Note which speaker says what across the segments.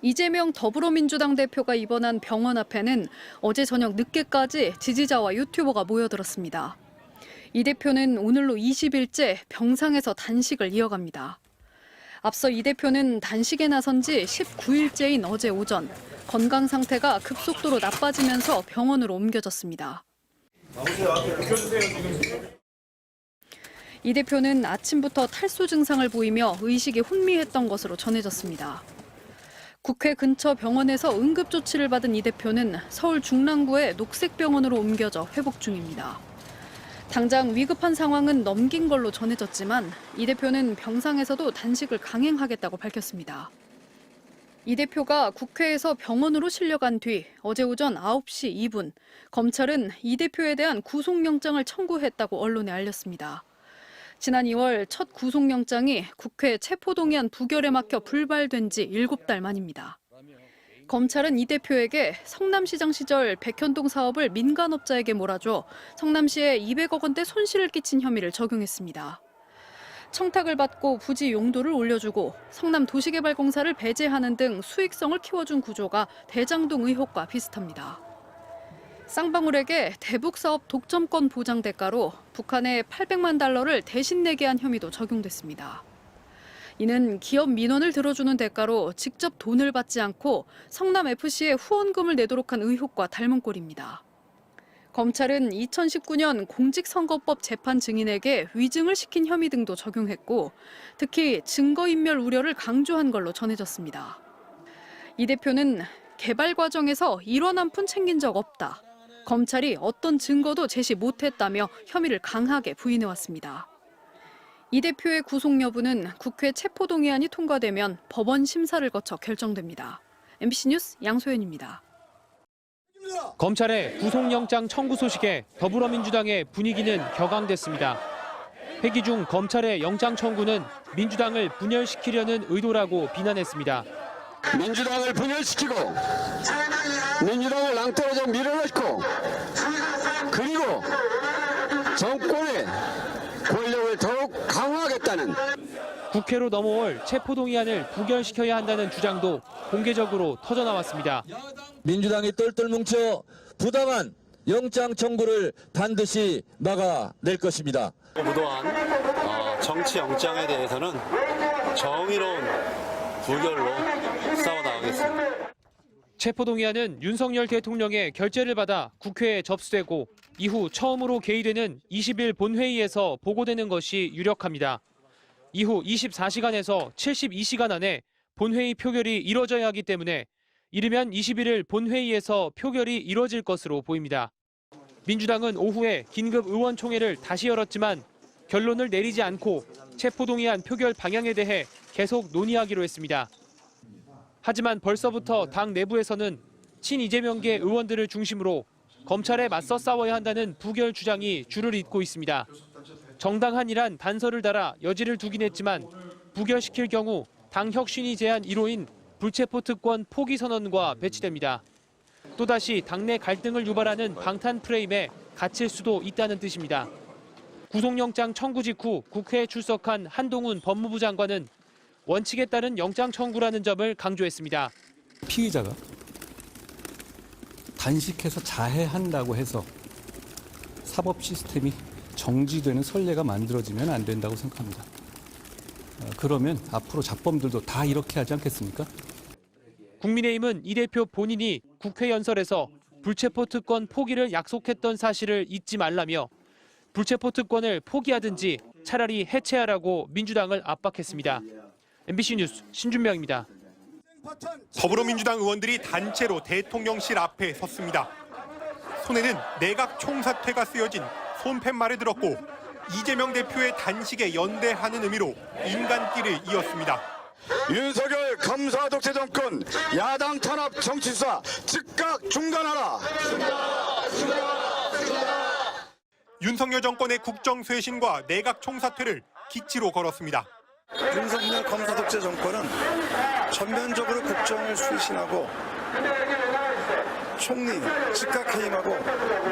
Speaker 1: 이재명 더불어민주당 대표가 입원한 병원 앞에는 어제 저녁 늦게까지 지지자와 유튜버가 모여들었습니다. 이 대표는 오늘로 20일째 병상에서 단식을 이어갑니다. 앞서 이 대표는 단식에 나선 지 19일째인 어제 오전 건강 상태가 급속도로 나빠지면서 병원으로 옮겨졌습니다. 이 대표는 아침부터 탈수 증상을 보이며 의식이 혼미했던 것으로 전해졌습니다. 국회 근처 병원에서 응급조치를 받은 이 대표는 서울 중랑구의 녹색병원으로 옮겨져 회복 중입니다. 당장 위급한 상황은 넘긴 걸로 전해졌지만 이 대표는 병상에서도 단식을 강행하겠다고 밝혔습니다. 이 대표가 국회에서 병원으로 실려간 뒤 어제 오전 9시 2분 검찰은 이 대표에 대한 구속영장을 청구했다고 언론에 알렸습니다. 지난 2월 첫 구속영장이 국회 체포동의안 부결에 막혀 불발된 지 7달 만입니다. 검찰은 이 대표에게 성남시장 시절 백현동 사업을 민간업자에게 몰아줘 성남시에 200억 원대 손실을 끼친 혐의를 적용했습니다. 청탁을 받고 부지 용도를 올려주고 성남도시개발공사를 배제하는 등 수익성을 키워준 구조가 대장동 의혹과 비슷합니다. 쌍방울에게 대북사업 독점권 보장 대가로 북한에 $800만 달러를 대신 내게 한 혐의도 적용됐습니다. 이는 기업 민원을 들어주는 대가로 직접 돈을 받지 않고 성남FC에 후원금을 내도록 한 의혹과 닮은 꼴입니다. 검찰은 2019년 공직선거법 재판 증인에게 위증을 시킨 혐의 등도 적용했고 특히 증거인멸 우려를 강조한 걸로 전해졌습니다. 이 대표는 개발 과정에서 1원 한 푼 챙긴 적 없다. 검찰이 어떤 증거도 제시 못했다며 혐의를 강하게 부인해왔습니다. 이 대표의 구속 여부는 국회 체포동의안이 통과되면 법원 심사를 거쳐 결정됩니다. MBC 뉴스 양소연입니다.
Speaker 2: 검찰의 구속영장 청구 소식에 더불어민주당의 분위기는 격앙됐습니다. 회기 중 검찰의 영장 청구는 민주당을 분열시키려는 의도라고 비난했습니다.
Speaker 3: 민주당을 분열시키고 민주당을 낭떠러져 밀어넣고 그리고 정권의 권력을 더욱 강화하겠다는
Speaker 2: 국회로 넘어올 체포동의안을 부결시켜야 한다는 주장도 공개적으로 터져나왔습니다.
Speaker 4: 민주당이 똘똘 뭉쳐 부당한 영장 청구를 반드시 막아낼 것입니다.
Speaker 5: 무도한 정치 영장에 대해서는 정의로운 부결로 싸워나가겠습니다.
Speaker 2: 체포동의안은 윤석열 대통령의 결재를 받아 국회에 접수되고 이후 처음으로 개의되는 20일 본회의에서 보고되는 것이 유력합니다. 이후 24시간에서 72시간 안에 본회의 표결이 이뤄져야 하기 때문에 이르면 21일 본회의에서 표결이 이뤄질 것으로 보입니다. 민주당은 오후에 긴급 의원총회를 다시 열었지만 결론을 내리지 않고 체포동의안 표결 방향에 대해 계속 논의하기로 했습니다. 하지만 벌써부터 당 내부에서는 친이재명계 의원들을 중심으로 검찰에 맞서 싸워야 한다는 부결 주장이 줄을 잇고 있습니다. 정당한이란 단서를 달아 여지를 두긴 했지만 부결시킬 경우 당 혁신이 제한 1호인 불체포 특권 포기 선언과 배치됩니다. 또다시 당내 갈등을 유발하는 방탄 프레임에 갇힐 수도 있다는 뜻입니다. 구속영장 청구 직후 국회에 출석한 한동훈 법무부 장관은 원칙에 따른 영장 청구라는 점을 강조했습니다.
Speaker 6: 피의자가 단식해서 자해한다고 해서 사법 시스템이 정지되는 선례가 만들어지면 안 된다고 생각합니다. 그러면 앞으로 잡범들도 다 이렇게 하지 않겠습니까?
Speaker 2: 국민의힘은 이 대표 본인이 국회 연설에서 불체포 특권 포기를 약속했던 사실을 잊지 말라며 불체포 특권을 포기하든지 차라리 해체하라고 민주당을 압박했습니다. MBC 뉴스 신준명입니다.
Speaker 7: 더불어민주당 의원들이 단체로 대통령실 앞에 섰습니다. 손에는 내각 총사퇴가 쓰여진 손팻말을 들었고 이재명 대표의 단식에 연대하는 의미로 인간띠를 이었습니다.
Speaker 3: 윤석열 검사 독재 정권 야당 탄압 정치 수사 즉각 중단하라.
Speaker 7: 윤석열 정권의 국정 쇄신과 내각 총사퇴를 기치로 걸었습니다.
Speaker 8: 윤석열 검사 독재 정권은 전면적으로 국정을 쇄신하고 총리 즉각 해임하고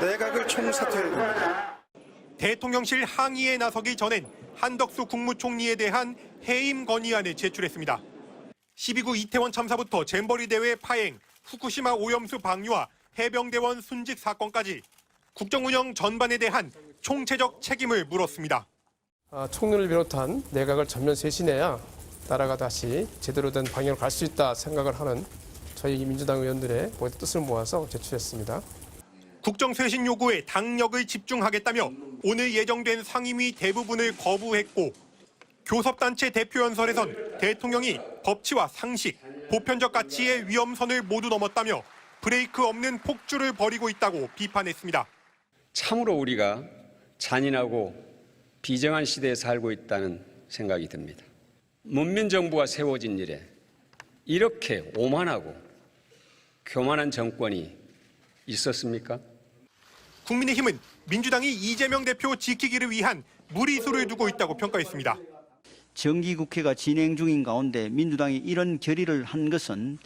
Speaker 8: 내각을 총사퇴해야 됩니다.
Speaker 7: 대통령실 항의에 나서기 전엔 한덕수 국무총리에 대한 해임 건의안을 제출했습니다. 12구 이태원 참사부터 잼버리 대회 파행, 후쿠시마 오염수 방류와 해병대원 순직 사건까지 국정 운영 전반에 대한 총체적 책임을 물었습니다.
Speaker 9: 총리를 비롯한 내각을 전면 쇄신해야 나라가 다시 제대로 된 방향으로 갈 수 있다 생각을 하는 저희 민주당 의원들의 모든 뜻을 모아서 제출했습니다.
Speaker 7: 국정 쇄신 요구에 당력을 집중하겠다며 오늘 예정된 상임위 대부분을 거부했고 교섭단체 대표연설에선 대통령이 법치와 상식, 보편적 가치의 위험선을 모두 넘었다며 브레이크 없는 폭주를 벌이고 있다고 비판했습니다.
Speaker 10: 참으로 우리가 잔인하고 비정한 시대에 살고 있다는 생각이 듭니다. 문민정부가 세워진 이래 이렇게 오만하고 교만한 정권이 있었습니까?
Speaker 7: 국민의힘은 민주당이 이재명 대표 지키기를 위한 무리수를 두고 있다고 평가했습니다.
Speaker 11: 정기국회가 진행 중인 가운데 민주당이 이런 결의를 한 것은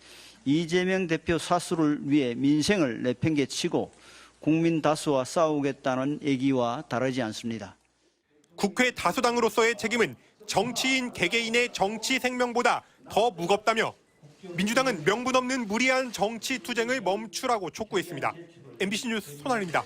Speaker 11: 이재명 대표 사수를 위해 민생을 내팽개치고 국민 다수와 싸우겠다는 얘기와 다르지 않습니다.
Speaker 7: 국회 다수당으로서의 책임은 정치인 개개인의 정치 생명보다 더 무겁다며 민주당은 명분 없는 무리한 정치 투쟁을 멈추라고 촉구했습니다. MBC 뉴스 손아래입니다.